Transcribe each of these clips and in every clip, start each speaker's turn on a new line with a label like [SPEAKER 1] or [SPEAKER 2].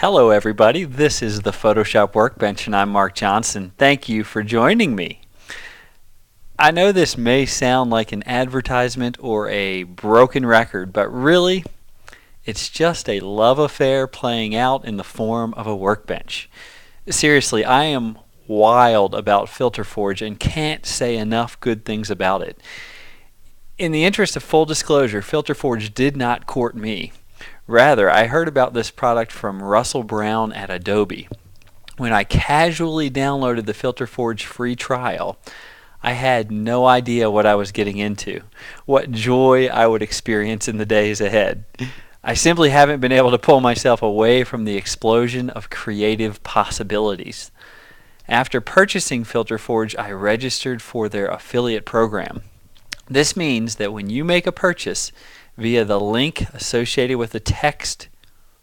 [SPEAKER 1] Hello everybody, this is the Photoshop Workbench and I'm Mark Johnson. Thank you for joining me. I know this may sound like an advertisement or a broken record, but really it's just a love affair playing out in the form of a workbench. Seriously, I am wild about Filter Forge and can't say enough good things about it. In the interest of full disclosure, Filter Forge did not court me. Rather, I heard about this product from Russell Brown at Adobe. When I casually downloaded the Filter Forge free trial, I had no idea what I was getting into, what joy I would experience in the days ahead. I simply haven't been able to pull myself away from the explosion of creative possibilities. After purchasing Filter Forge, I registered for their affiliate program. This means that when you make a purchase via the link associated with the text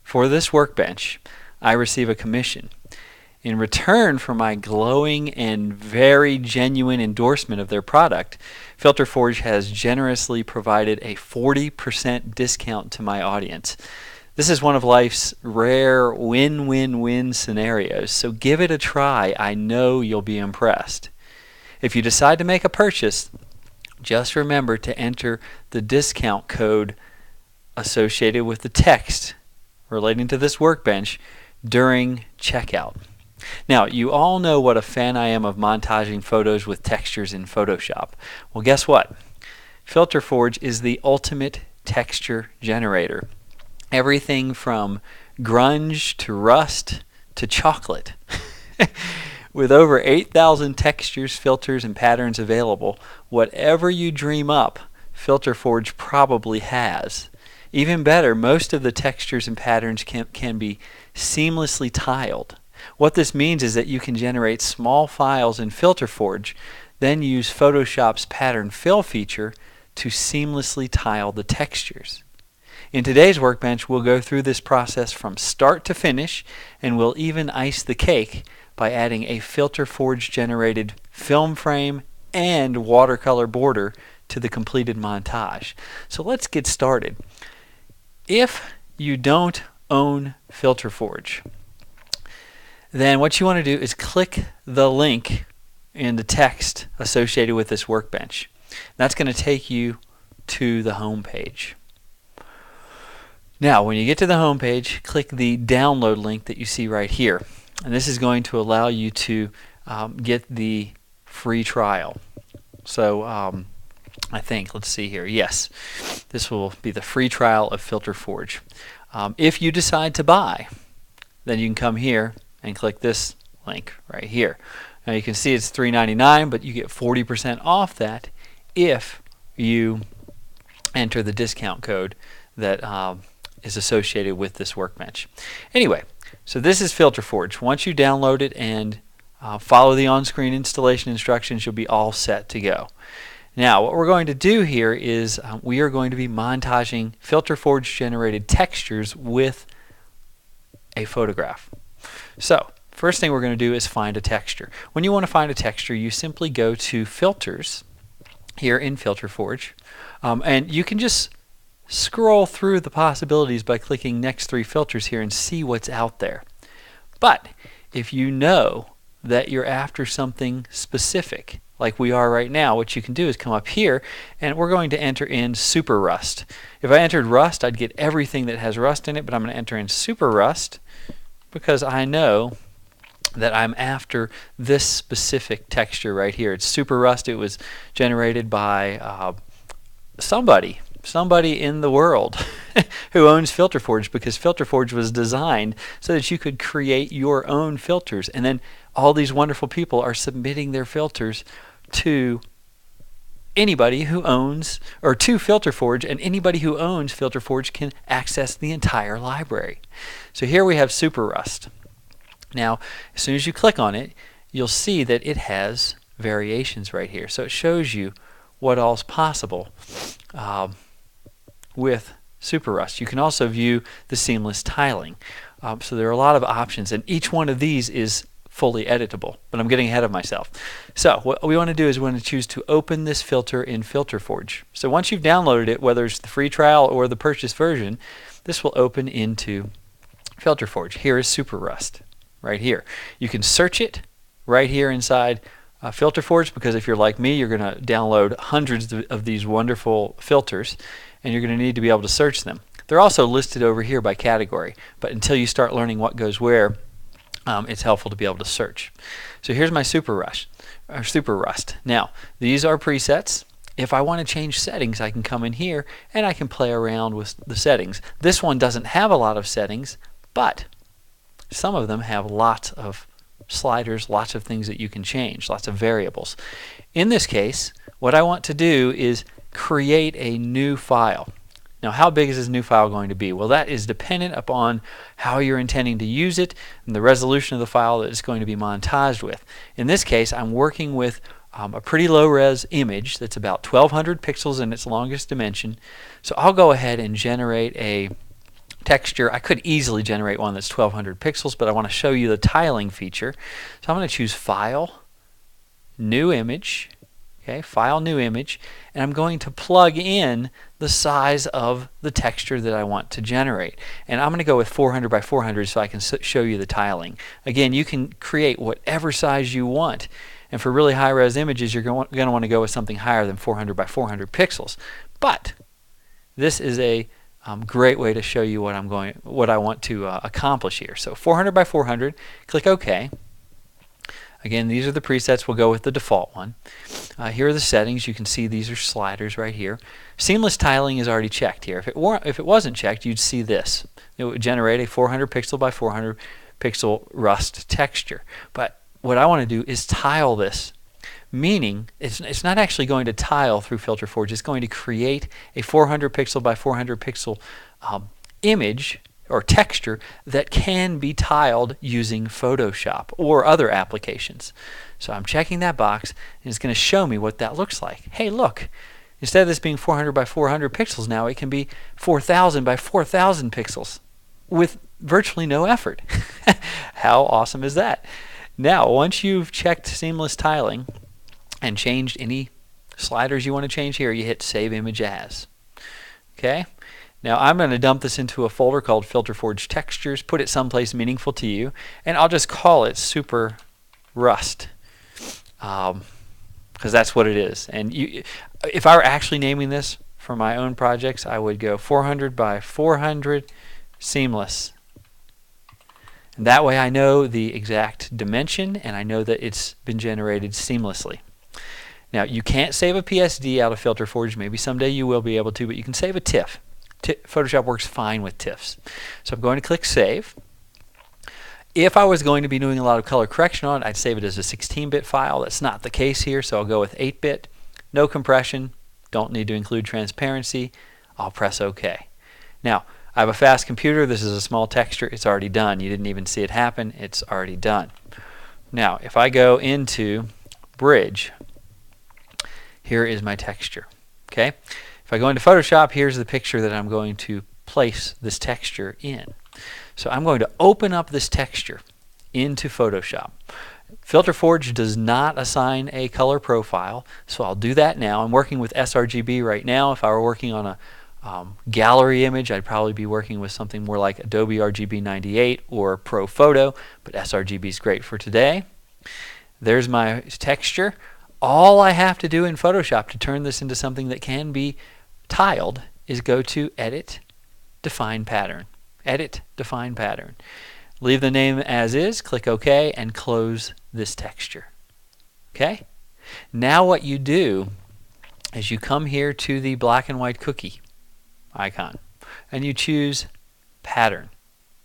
[SPEAKER 1] for this workbench, I receive a commission. In return for my glowing and very genuine endorsement of their product, Filter Forge has generously provided a 40% discount to my audience. This is one of life's rare win-win-win scenarios, so give it a try. I know you'll be impressed. If you decide to make a purchase, just remember to enter the discount code associated with the text relating to this workbench during checkout. Now, you all know what a fan I am of montaging photos with textures in Photoshop. Well, guess what? Filter Forge is the ultimate texture generator. Everything from grunge to rust to chocolate. With over 8,000 textures, filters, and patterns available, whatever you dream up, Filter Forge probably has. Even better, most of the textures and patterns can be seamlessly tiled. What this means is that you can generate small files in Filter Forge, then use Photoshop's pattern fill feature to seamlessly tile the textures. In today's workbench, we'll go through this process from start to finish, and we'll even ice the cake by adding a Filter Forge generated film frame and watercolor border to the completed montage. So let's get started. If you don't own Filter Forge, then what you want to do is click the link in the text associated with this workbench. That's going to take you to the home page. Now, when you get to the home page, click the download link that you see right here. And this is going to allow you to get the free trial. So I think, let's see here, yes, this will be the free trial of Filter Forge. If you decide to buy, then you can come here and click this link right here. Now you can see it's $3.99, but you get 40% off that if you enter the discount code that is associated with this workbench. Anyway, so this is Filter Forge. Once you download it and follow the on-screen installation instructions, you'll be all set to go. Now, what we're going to do here is we are going to be montaging Filter Forge generated textures with a photograph. So, first thing we're going to do is find a texture. When you want to find a texture, you simply go to Filters here in Filter Forge, and you can just scroll through the possibilities by clicking next three filters here and see what's out there. But if you know that you're after something specific, like we are right now, what you can do is come up here and we're going to enter in Super Rust. If I entered Rust, I'd get everything that has rust in it, but I'm going to enter in Super Rust because I know that I'm after this specific texture right here. It's Super Rust. It was generated by somebody in the world who owns Filter Forge, because Filter Forge was designed so that you could create your own filters, and then all these wonderful people are submitting their filters to anybody who owns, or to Filter Forge, and anybody who owns Filter Forge can access the entire library. So here we have Super Rust. Now, as soon as you click on it, you'll see that it has variations right here. So it shows you what all's possible with Super Rust. You can also view the seamless tiling. So there are a lot of options, and each one of these is fully editable, but I'm getting ahead of myself. So what we want to do is we want to choose to open this filter in Filter Forge. So once you've downloaded it, whether it's the free trial or the purchase version, this will open into Filter Forge. Here is Super Rust, right here. You can search it right here inside Filter Forge, because if you're like me, you're going to download hundreds of these wonderful filters, and you're going to need to be able to search them. They're also listed over here by category, but until you start learning what goes where, it's helpful to be able to search. So here's my Super Rust. Now, these are presets. If I want to change settings, I can come in here and I can play around with the settings. This one doesn't have a lot of settings, but some of them have lots of sliders, lots of things that you can change, lots of variables. In this case, what I want to do is create a new file. Now, how big is this new file going to be? Well, that is dependent upon how you're intending to use it and the resolution of the file that it's going to be montaged with. In this case, I'm working with a pretty low-res image that's about 1200 pixels in its longest dimension. So I'll go ahead and generate a texture. I could easily generate one that's 1200 pixels, but I want to show you the tiling feature. So I'm going to choose File, New Image. Okay, File, New Image, and I'm going to plug in the size of the texture that I want to generate. And I'm going to go with 400 by 400 so I can show you the tiling. Again, you can create whatever size you want. And for really high-res images, you're going to want to go with something higher than 400 by 400 pixels. But this is a great way to show you what I want to accomplish here. So 400 by 400, click OK. Again, these are the presets. We'll go with the default one. Here are the settings. You can see these are sliders right here. Seamless tiling is already checked here. If it wasn't checked, you'd see this. It would generate a 400 pixel by 400 pixel rust texture. But what I want to do is tile this, meaning it's not actually going to tile through Filter Forge. It's going to create a 400 pixel by 400 pixel image or texture that can be tiled using Photoshop or other applications. So I'm checking that box, and it's going to show me what that looks like. Hey, look, instead of this being 400 by 400 pixels now, it can be 4000 by 4000 pixels with virtually no effort. How awesome is that? Now, once you've checked seamless tiling and changed any sliders you want to change here, you hit Save Image As. Okay? Now I'm going to dump this into a folder called Filter Forge Textures, put it someplace meaningful to you, and I'll just call it Super Rust, because that's what it is. And if I were actually naming this for my own projects, I would go 400 by 400 Seamless. And that way I know the exact dimension, and I know that it's been generated seamlessly. Now, you can't save a PSD out of Filter Forge. Maybe someday you will be able to, but you can save a TIFF. Photoshop works fine with TIFFs. So I'm going to click Save. If I was going to be doing a lot of color correction on it, I'd save it as a 16-bit file. That's not the case here, so I'll go with 8-bit. No compression. Don't need to include transparency. I'll press OK. Now, I have a fast computer. This is a small texture. It's already done. You didn't even see it happen. It's already done. Now, if I go into Bridge, here is my texture. Okay? If I go into Photoshop, here's the picture that I'm going to place this texture in. So I'm going to open up this texture into Photoshop. Filter Forge does not assign a color profile, so I'll do that now. I'm working with sRGB right now. If I were working on a gallery image, I'd probably be working with something more like Adobe RGB 98 or Pro Photo, but sRGB is great for today. There's my texture. All I have to do in Photoshop to turn this into something that can be tiled is go to Edit, Define Pattern. Edit, Define Pattern. Leave the name as is, click OK, and close this texture. Okay? Now what you do is you come here to the black and white cookie icon, and you choose Pattern.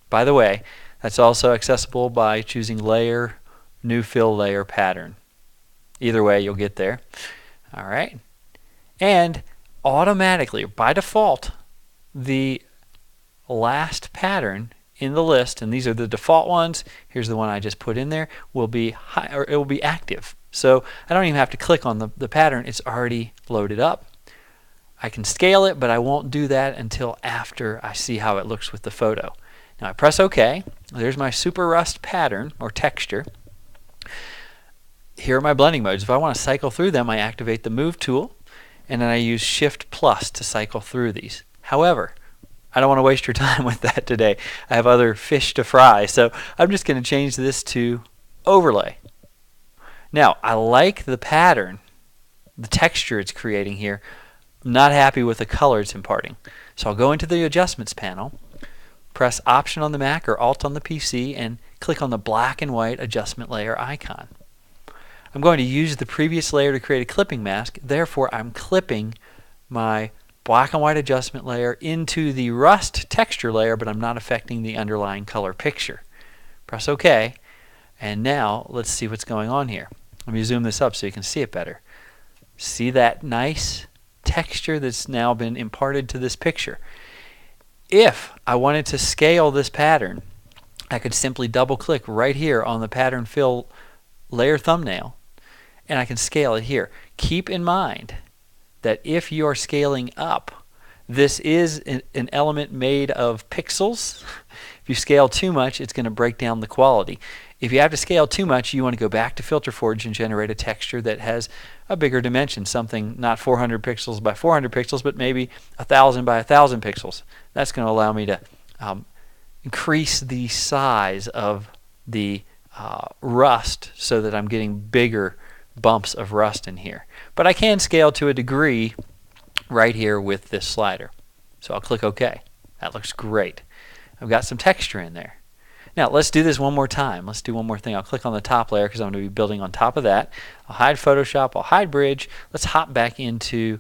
[SPEAKER 1] By the way, that's also accessible by choosing Layer, New Fill Layer Pattern. Either way, you'll get there. All right. And automatically, by default, the last pattern in the list, and these are the default ones, here's the one I just put in there, will be it will be active. So I don't even have to click on the pattern. It's already loaded up. I can scale it, but I won't do that until after I see how it looks with the photo. Now I press OK. There's my Super Rust pattern or texture. Here are my blending modes. If I want to cycle through them, I activate the Move tool, and then I use Shift+ to cycle through these. However, I don't want to waste your time with that today. I have other fish to fry. So I'm just going to change this to overlay. Now, I like the pattern, the texture it's creating here. I'm not happy with the color it's imparting. So I'll go into the Adjustments panel, press Option on the Mac or Alt on the PC, and click on the black and white adjustment layer icon. I'm going to use the previous layer to create a clipping mask. Therefore, I'm clipping my black and white adjustment layer into the rust texture layer, but I'm not affecting the underlying color picture. Press OK, and now let's see what's going on here. Let me zoom this up so you can see it better. See that nice texture that's now been imparted to this picture. If I wanted to scale this pattern, I could simply double click right here on the pattern fill layer thumbnail, and I can scale it here. Keep in mind that if you're scaling up, this is an element made of pixels. If you scale too much, it's going to break down the quality. If you have to scale too much, you want to go back to Filter Forge and generate a texture that has a bigger dimension, something not 400 pixels by 400 pixels, but maybe 1,000 by 1,000 pixels. That's going to allow me to increase the size of the rust so that I'm getting bigger bumps of rust in here. But I can scale to a degree right here with this slider. So I'll click OK. That looks great. I've got some texture in there. Now let's do this one more time. Let's do one more thing. I'll click on the top layer because I'm going to be building on top of that. I'll hide Photoshop. I'll hide Bridge. Let's hop back into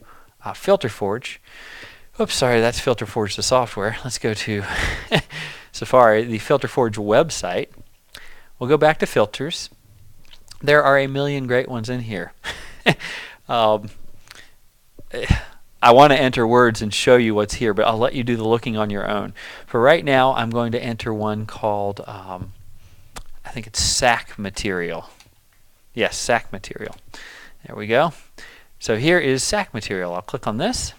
[SPEAKER 1] Filter Forge. Oops, sorry, that's Filter Forge, the software. Let's go to Safari, the Filter Forge website. We'll go back to Filters. There are a million great ones in here. I want to enter words and show you what's here, but I'll let you do the looking on your own. For right now, I'm going to enter one called, I think it's sack material. Yes, sack material. There we go. So here is sack material. I'll click on this.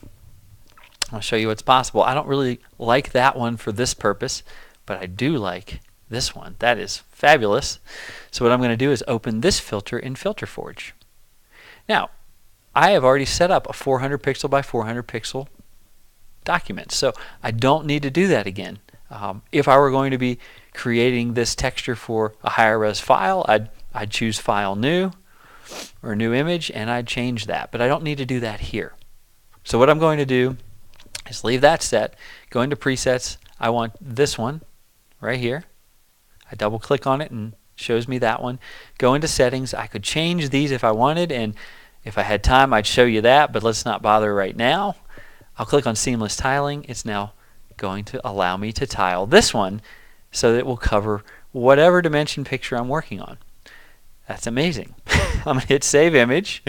[SPEAKER 1] I'll show you what's possible. I don't really like that one for this purpose, but I do like this one. That is fabulous. So what I'm going to do is open this filter in Filter Forge. Now, I have already set up a 400 pixel by 400 pixel document, so I don't need to do that again. If I were going to be creating this texture for a higher res file, I'd choose File New or New Image, and I'd change that. But I don't need to do that here. So what I'm going to do is leave that set, go into Presets. I want this one right here. I double click on it and shows me that one. Go into Settings. I could change these if I wanted, and if I had time, I'd show you that, but let's not bother right now. I'll click on Seamless Tiling. It's now going to allow me to tile this one so that it will cover whatever dimension picture I'm working on. That's amazing. I'm going to hit Save Image,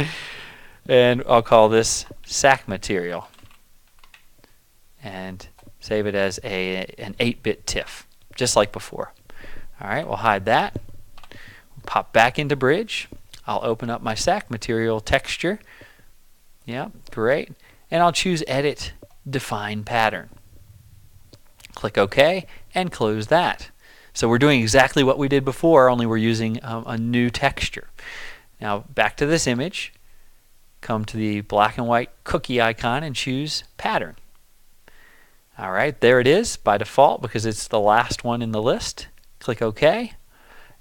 [SPEAKER 1] and I'll call this Sack Material and save it as an 8-bit TIFF, just like before. All right, we'll hide that. We'll pop back into Bridge. I'll open up my sack material texture. Yeah, great. And I'll choose Edit, Define Pattern. Click OK and close that. So we're doing exactly what we did before, only we're using a new texture. Now back to this image. Come to the black and white cookie icon and choose Pattern. All right, there it is by default because it's the last one in the list. Click OK.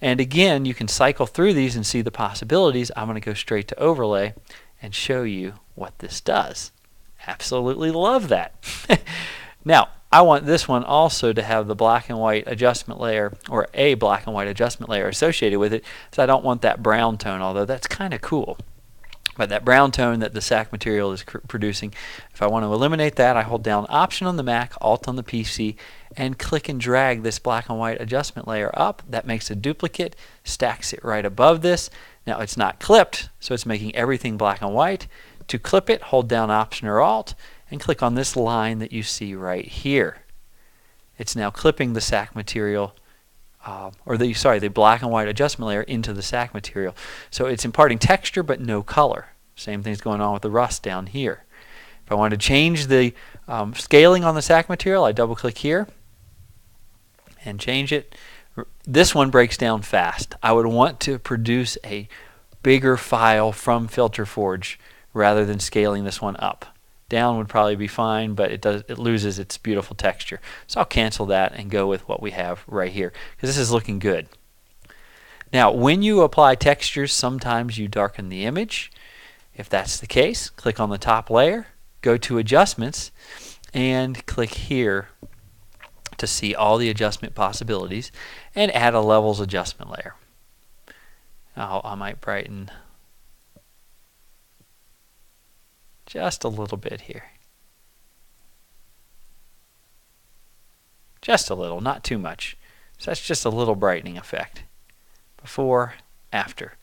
[SPEAKER 1] And again, you can cycle through these and see the possibilities. I'm going to go straight to Overlay and show you what this does. Absolutely love that. Now, I want this one also to have the black and white adjustment layer, or a black and white adjustment layer associated with it, so I don't want that brown tone, although that's kind of cool. But that brown tone that the sack material is producing, if I want to eliminate that, I hold down Option on the Mac, Alt on the PC, and click and drag this black and white adjustment layer up. That makes a duplicate, stacks it right above this. Now it's not clipped, so it's making everything black and white. To clip it, hold down Option or Alt, and click on this line that you see right here. It's now clipping the sack material, the black and white adjustment layer into the sack material. So it's imparting texture but no color. Same thing's going on with the rust down here. If I want to change the scaling on the sack material, I double click here and change it. This one breaks down fast. I would want to produce a bigger file from Filter Forge rather than scaling this one up. Down would probably be fine, but it loses its beautiful texture. So I'll cancel that and go with what we have right here, because this is looking good. Now, when you apply textures, sometimes you darken the image. If that's the case, click on the top layer, go to Adjustments, and click here to see all the adjustment possibilities, and add a Levels adjustment layer. I might brighten just a little bit here. Just a little, not too much. So that's just a little brightening effect. Before, after.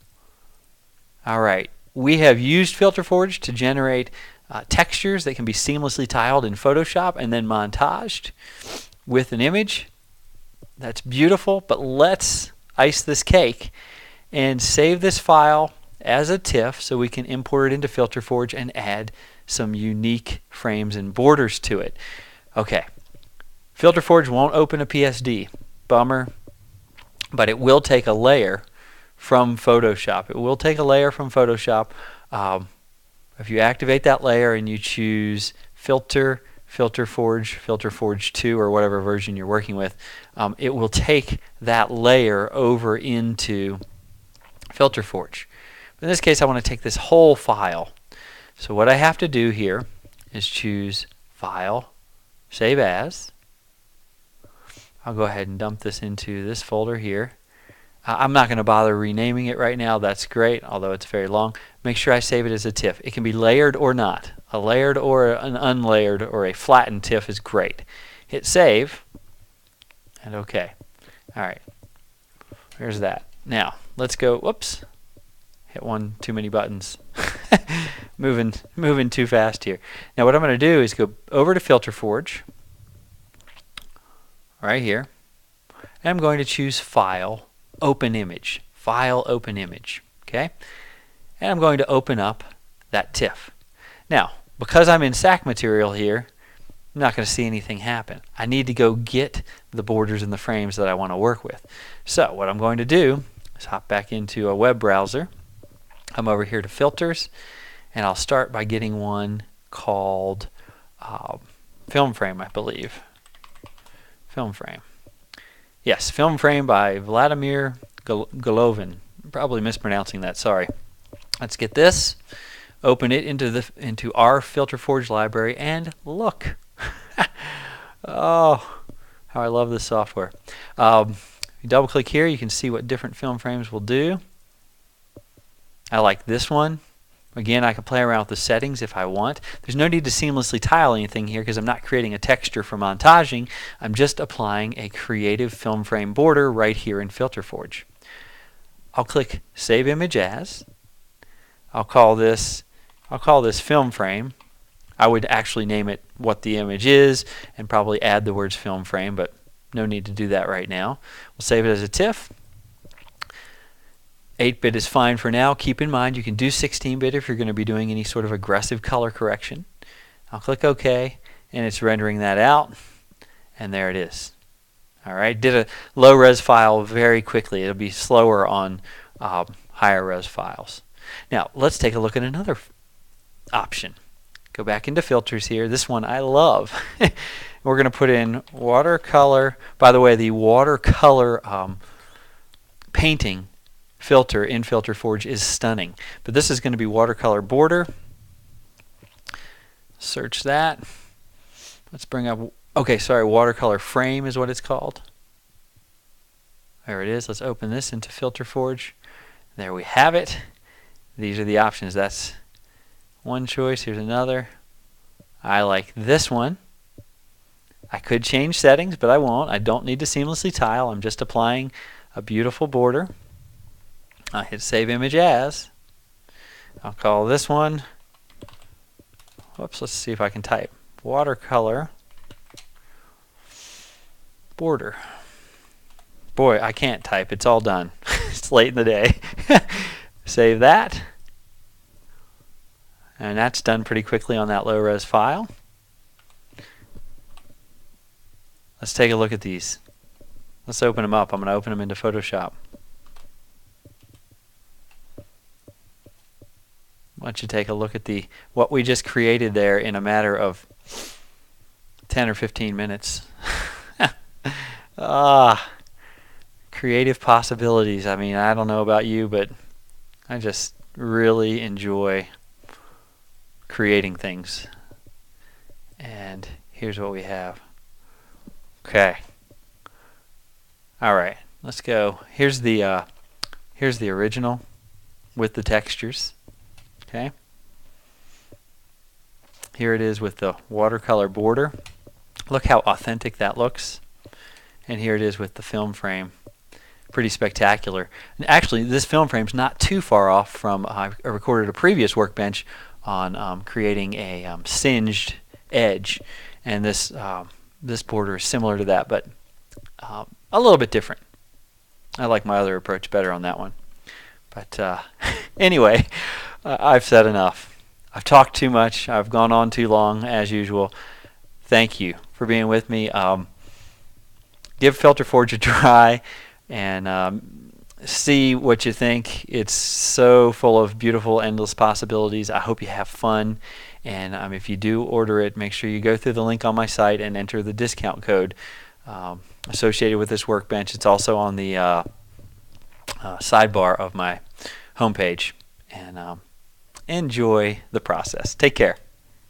[SPEAKER 1] Alright, we have used Filter Forge to generate textures that can be seamlessly tiled in Photoshop and then montaged with an image. That's beautiful, but let's ice this cake and save this file as a TIFF so we can import it into Filter Forge and add some unique frames and borders to it. Okay, Filter Forge won't open a PSD. Bummer, but it will take a layer from Photoshop. It will take a layer from Photoshop. If you activate that layer and you choose Filter, Filter Forge 2, or whatever version you're working with, it will take that layer over into Filter Forge. But in this case, I want to take this whole file. So what I have to do here is choose File, Save As. I'll go ahead and dump this into this folder here. I'm not going to bother renaming it right now. That's great, although it's very long. Make sure I save it as a TIFF. It can be layered or not. A layered or an unlayered or a flattened TIFF is great. Hit Save, and OK. All right, here's that. Now, let's go, whoops, hit one too many buttons. moving too fast here. Now what I'm going to do is go over to Filter Forge, right here, and I'm going to choose File, Open Image. File, Open Image. Okay? And I'm going to open up that TIFF. Now, because I'm in SAC material here, I'm not going to see anything happen. I need to go get the borders and the frames that I want to work with. So what I'm going to do is hop back into a web browser. I'm over here to Filters, and I'll start by getting one called Film Frame, I believe. Film Frame. Yes, Film Frame by Vladimir Golovin. Probably mispronouncing that, sorry. Let's get this, open it into our Filter Forge library, and look. Oh, how I love this software. You double click here, you can see what different film frames will do. I like this one. Again, I can play around with the settings if I want. There's no need to seamlessly tile anything here because I'm not creating a texture for montaging. I'm just applying a creative film frame border right here in Filter Forge. I'll click Save Image As. I'll call this film frame. I would actually name it what the image is and probably add the words film frame, but no need to do that right now. We'll save it as a TIFF. 8-bit is fine for now. Keep in mind you can do 16-bit if you're going to be doing any sort of aggressive color correction. I'll click OK, and it's rendering that out, and there it is. All right, did a low-res file very quickly. It'll be slower on higher-res files. Now, let's take a look at another option. Go back into filters here. This one I love. We're going to put in watercolor. By the way, the watercolor painting filter in Filter Forge is stunning. But this is going to be watercolor border. Search that. Let's bring up, okay, sorry, watercolor frame is what it's called. There it is. Let's open this into Filter Forge. There we have it. These are the options. That's one choice. Here's another. I like this one. I could change settings, but I won't. I don't need to seamlessly tile. I'm just applying a beautiful border. I'll hit Save Image As. I'll call this one, whoops, let's see if I can type, watercolor border. Boy, I can't type. It's all done. It's late in the day. Save that. And that's done pretty quickly on that low-res file. Let's take a look at these. Let's open them up. I'm going to open them into Photoshop. Why don't you take a look at what we just created there in a matter of 10 or 15 minutes. Creative possibilities. I mean, I don't know about you, but I just really enjoy creating things. And here's what we have. Okay. All right. Let's go. Here's the original with the textures. Okay. Here it is with the watercolor border. Look how authentic that looks. And here it is with the film frame. Pretty spectacular. And actually, this film frame's not too far off from I recorded a previous workbench on creating a singed edge, and this border is similar to that, but a little bit different. I like my other approach better on that one. But anyway, I've said enough. I've talked too much. I've gone on too long, as usual. Thank you for being with me. Give Filter Forge a try and see what you think. It's so full of beautiful, endless possibilities. I hope you have fun. And if you do order it, make sure you go through the link on my site and enter the discount code associated with this workbench. It's also on the sidebar of my homepage. And enjoy the process. Take care.